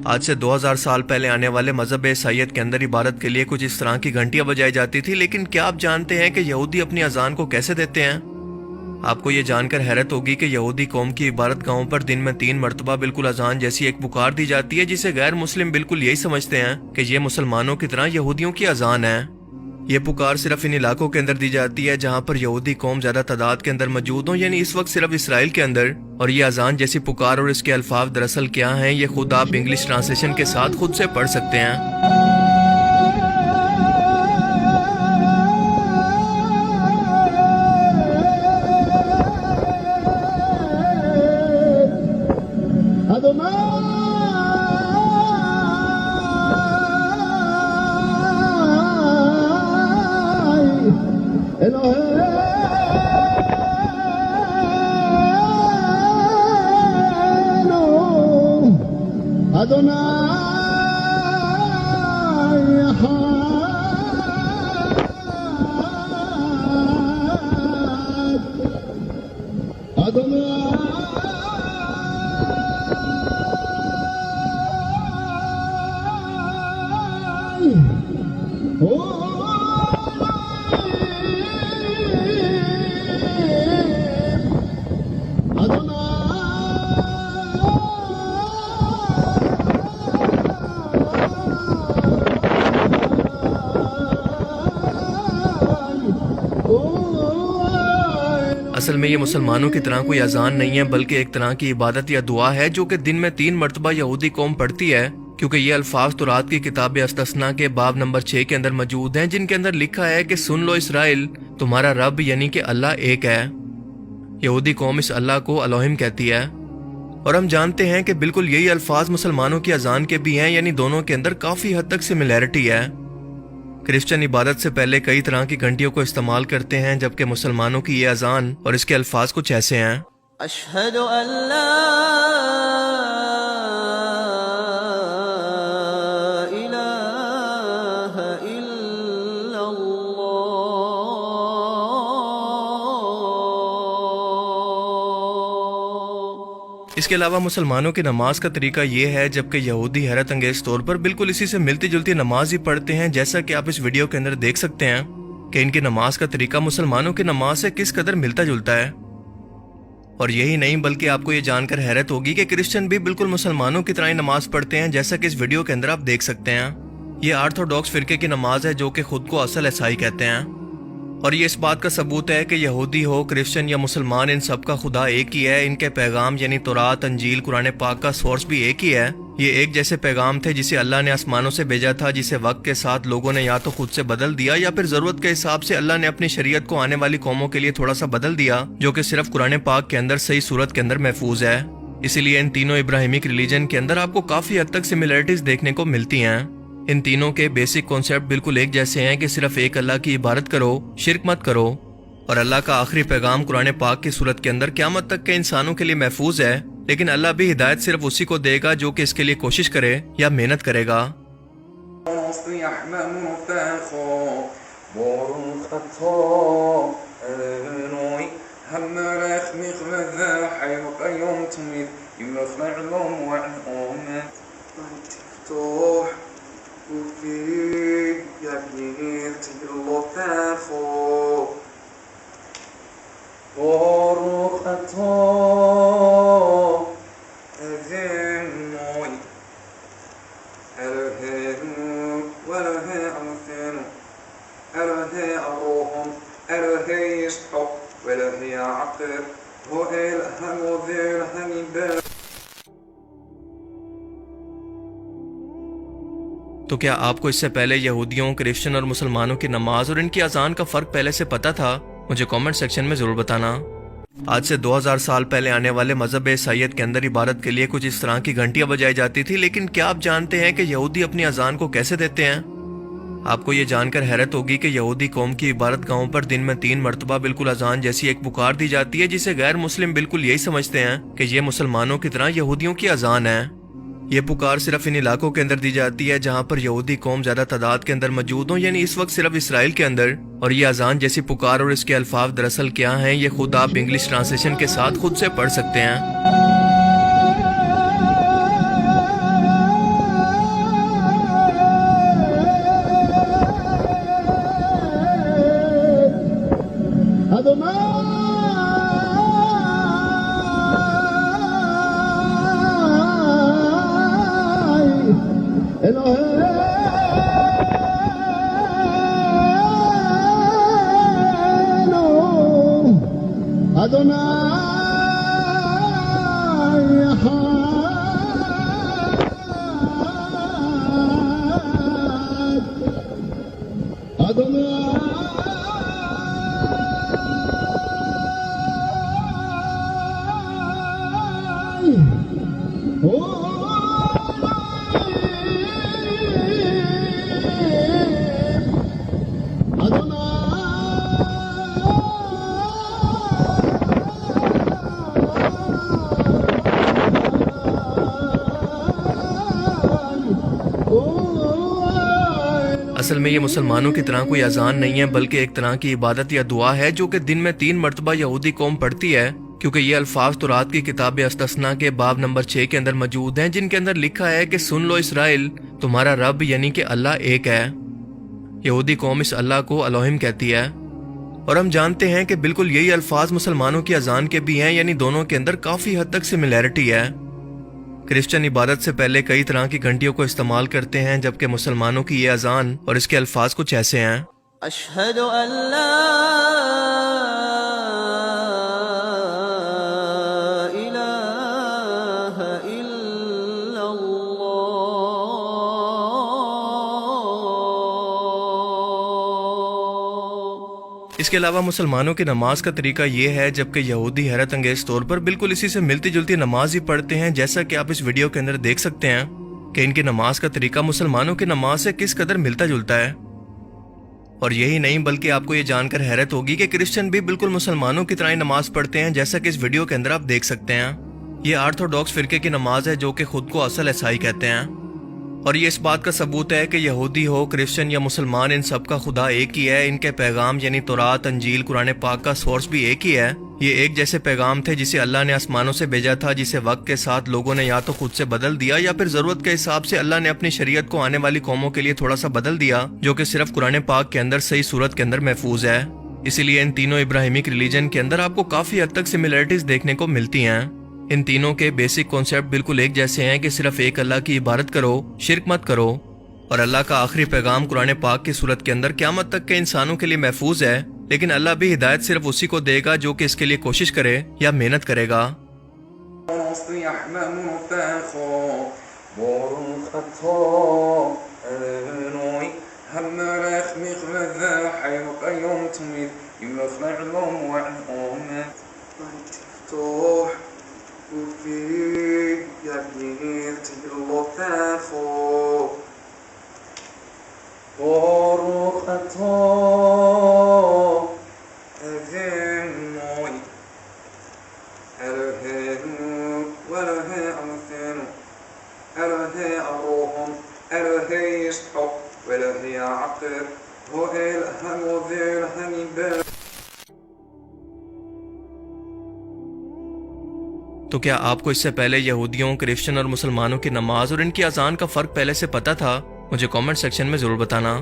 आज से 2000 साल पहले आने वाले मजहब ईसाईयत के अंदर इबादत के लिए कुछ इस तरह की घंटियां बजाई जाती थी। लेकिन क्या आप जानते हैं कि यहूदी अपनी अजान को कैसे देते हैं? आपको ये जानकर हैरत होगी कि यहूदी कौम की इबादत गाहों पर दिन में 3 मरतबा बिल्कुल अजान जैसी एक पुकार दी जाती है, जिसे गैर मुस्लिम बिल्कुल यही समझते हैं कि ये मुसलमानों की तरह यहूदियों की अजान है। ये पुकार सिर्फ इन इलाकों के अंदर दी जाती है जहाँ पर यहूदी कौम ज्यादा तादाद के अंदर मौजूद हो, यानी इस वक्त सिर्फ इसराइल के अंदर। और ये अजान जैसी पुकार और इसके अल्फाज दरअसल क्या हैं, ये खुद आप इंग्लिश ट्रांसलेशन के साथ खुद से पढ़ सकते हैं। असल में ये मुसलमानों की तरह कोई अजान नहीं है, बल्कि एक तरह की इबादत या दुआ है जो कि दिन में 3 मरतबा यहूदी कौम पढ़ती है, क्योंकि ये अल्फाज तौरात की किताब अस्तस्ना के बाब नंबर 6 के अंदर मौजूद हैं, जिनके अंदर लिखा है कि सुन लो इसराइल, तुम्हारा रब यानी कि अल्लाह एक है। यहूदी कौम इस अल्लाह को अलोहिम कहती है। और हम जानते हैं कि बिल्कुल यही अल्फाज मुसलमानों की अजान के भी हैं, यानी दोनों के अंदर काफी हद तक सिमिलैरिटी है। क्रिश्चियन इबादत से पहले कई तरह की घंटियों को इस्तेमाल करते हैं, जबकि मुसलमानों की ये अजान और इसके अल्फाज कुछ ऐसे हैं। अशहदु अल्ला इलाहा इल्लल्लाह। इसके अलावा मुसलमानों की नमाज का तरीका ये है, जबकि यहूदी हैरत अंगेज तौर पर बिल्कुल इसी से मिलती जुलती नमाज ही पढ़ते हैं। जैसा कि आप इस वीडियो के अंदर देख सकते हैं कि इनकी नमाज का तरीका मुसलमानों की नमाज से किस कदर मिलता जुलता है। और यही नहीं, बल्कि आपको ये जानकर हैरत होगी कि क्रिश्चियन भी बिल्कुल मुसलमानों की तरह ही नमाज पढ़ते हैं, जैसा कि इस वीडियो के अंदर आप देख सकते हैं। ये ऑर्थोडॉक्स फिरके की नमाज है, जो कि खुद को असल ईसाई कहते हैं। और ये इस बात का सबूत है कि यहूदी हो, क्रिश्चियन या मुसलमान, इन सब का खुदा एक ही है। इनके पैगाम यानी तौरात, अंजील, कुरान पाक का सोर्स भी एक ही है। ये एक जैसे पैगाम थे जिसे अल्लाह ने आसमानों से भेजा था, जिसे वक्त के साथ लोगों ने या तो खुद से बदल दिया या फिर जरूरत के हिसाब से अल्लाह ने अपनी शरीयत को आने वाली कौमों के लिए थोड़ा सा बदल दिया, जो कि सिर्फ कुरान पाक के अंदर सही सूरत के अंदर महफूज है। इसीलिए इन तीनों इब्राहिमिक रिलीजन के अंदर आपको काफी हद तक सिमिलरिटीज देखने को मिलती हैं। इन तीनों के बेसिक कॉन्सेप्ट बिल्कुल एक जैसे हैं कि सिर्फ एक अल्लाह की इबादत करो, शिर्क मत करो। और अल्लाह का आखिरी पैगाम कुरान पाक की सूरत के अंदर क़यामत तक के इंसानों के लिए महफूज है। लेकिन अल्लाह भी हिदायत सिर्फ उसी को देगा जो कि इसके लिए कोशिश करे या मेहनत करेगा। तो क्या आपको इससे पहले यहूदियों, क्रिश्चियन और मुसलमानों की नमाज और इनकी अजान का फर्क पहले से पता था? मुझे कमेंट सेक्शन में जरूर बताना। आज से 2000 साल पहले आने वाले मजहब ईसाईयत के अंदर इबादत के लिए कुछ इस तरह की घंटियां बजाई जाती थी। लेकिन क्या आप जानते हैं कि यहूदी अपनी अजान को कैसे देते हैं? आपको ये जानकर हैरत होगी कि यहूदी कौम की इबादत गाहों पर दिन में 3 मरतबा बिल्कुल अजान जैसी एक पुकार दी जाती है, जिसे गैर मुस्लिम बिल्कुल यही समझते हैं कि ये मुसलमानों की तरह यहूदियों की अजान है। ये पुकार सिर्फ इन इलाकों के अंदर दी जाती है जहाँ पर यहूदी कौम ज्यादा तादाद के अंदर मौजूद हो, यानी इस वक्त सिर्फ इसराइल के अंदर। और ये अजान जैसी पुकार और इसके अल्फाज दरअसल क्या हैं, ये खुद आप इंग्लिश ट्रांसलेशन के साथ खुद से पढ़ सकते हैं। असल में ये मुसलमानों की तरह कोई अजान नहीं है, बल्कि एक तरह की इबादत या दुआ है जो कि दिन में 3 मरतबा यहूदी कौम पढ़ती है, क्योंकि ये अल्फाज तौरात की किताब अस्तस्ना के बाब नंबर 6 के अंदर मौजूद हैं, जिनके अंदर लिखा है कि सुन लो इसराइल, तुम्हारा रब यानी कि अल्लाह एक है। यहूदी कौम इस अल्लाह को अलोहिम कहती है, और हम जानते हैं कि बिल्कुल यही अल्फाज मुसलमानों की अजान के भी हैं, यानी दोनों के अंदर काफी हद तक सिमिलैरिटी है। क्रिश्चियन इबादत से पहले कई तरह की घंटियों को इस्तेमाल करते हैं, जबकि मुसलमानों की ये अजान और इसके अल्फाज कुछ ऐसे हैं। अशहदु अल्ला इलाहा इल्लल्लाह। इसके अलावा मुसलमानों की नमाज का तरीका ये है, जबकि यहूदी हैरत अंगेज तौर पर बिल्कुल इसी से मिलती जुलती नमाज ही पढ़ते हैं, जैसा कि आप इस वीडियो के अंदर देख सकते हैं कि इनकी नमाज का तरीका मुसलमानों की नमाज से किस कदर मिलता जुलता है। और यही नहीं, बल्कि आपको ये जानकर हैरत होगी कि क्रिश्चियन भी बिल्कुल मुसलमानों की तरह ही नमाज पढ़ते हैं, जैसा कि इस वीडियो के अंदर आप देख सकते हैं। ये ऑर्थोडॉक्स फिरके की नमाज है, जो कि खुद को असल ईसाई कहते हैं, और ये इस बात का सबूत है कि यहूदी हो, क्रिश्चियन या मुसलमान, इन सब का खुदा एक ही है। इनके पैगाम यानी तौरात, अंजील, कुरान पाक का सोर्स भी एक ही है। ये एक जैसे पैगाम थे जिसे अल्लाह ने आसमानों से भेजा था, जिसे वक्त के साथ लोगों ने या तो खुद से बदल दिया या फिर जरूरत के हिसाब से अल्लाह ने अपनी शरीयत को आने वाली कौमों के लिए थोड़ा सा बदल दिया, जो कि सिर्फ कुरान पाक के अंदर सही सूरत के अंदर महफूज है। इसीलिए इन तीनों इब्राहिमिक रिलीजन के अंदर आपको काफी हद तक सिमिलरिटीज देखने को मिलती हैं। इन तीनों के बेसिक कॉन्सेप्ट बिल्कुल एक जैसे हैं कि सिर्फ एक अल्लाह की इबादत करो, शिर्क मत करो, और अल्लाह का आखिरी पैगाम कुरान पाक की सूरत के अंदर क़यामत तक के इंसानों के लिए महफूज है। लेकिन अल्लाह भी हिदायत सिर्फ उसी को देगा जो कि इसके लिए कोशिश करे या मेहनत करेगा। तो क्या आपको इससे पहले यहूदियों, क्रिश्चियन और मुसलमानों की नमाज और इनकी अजान का फर्क पहले से पता था? मुझे कमेंट सेक्शन में जरूर बताना।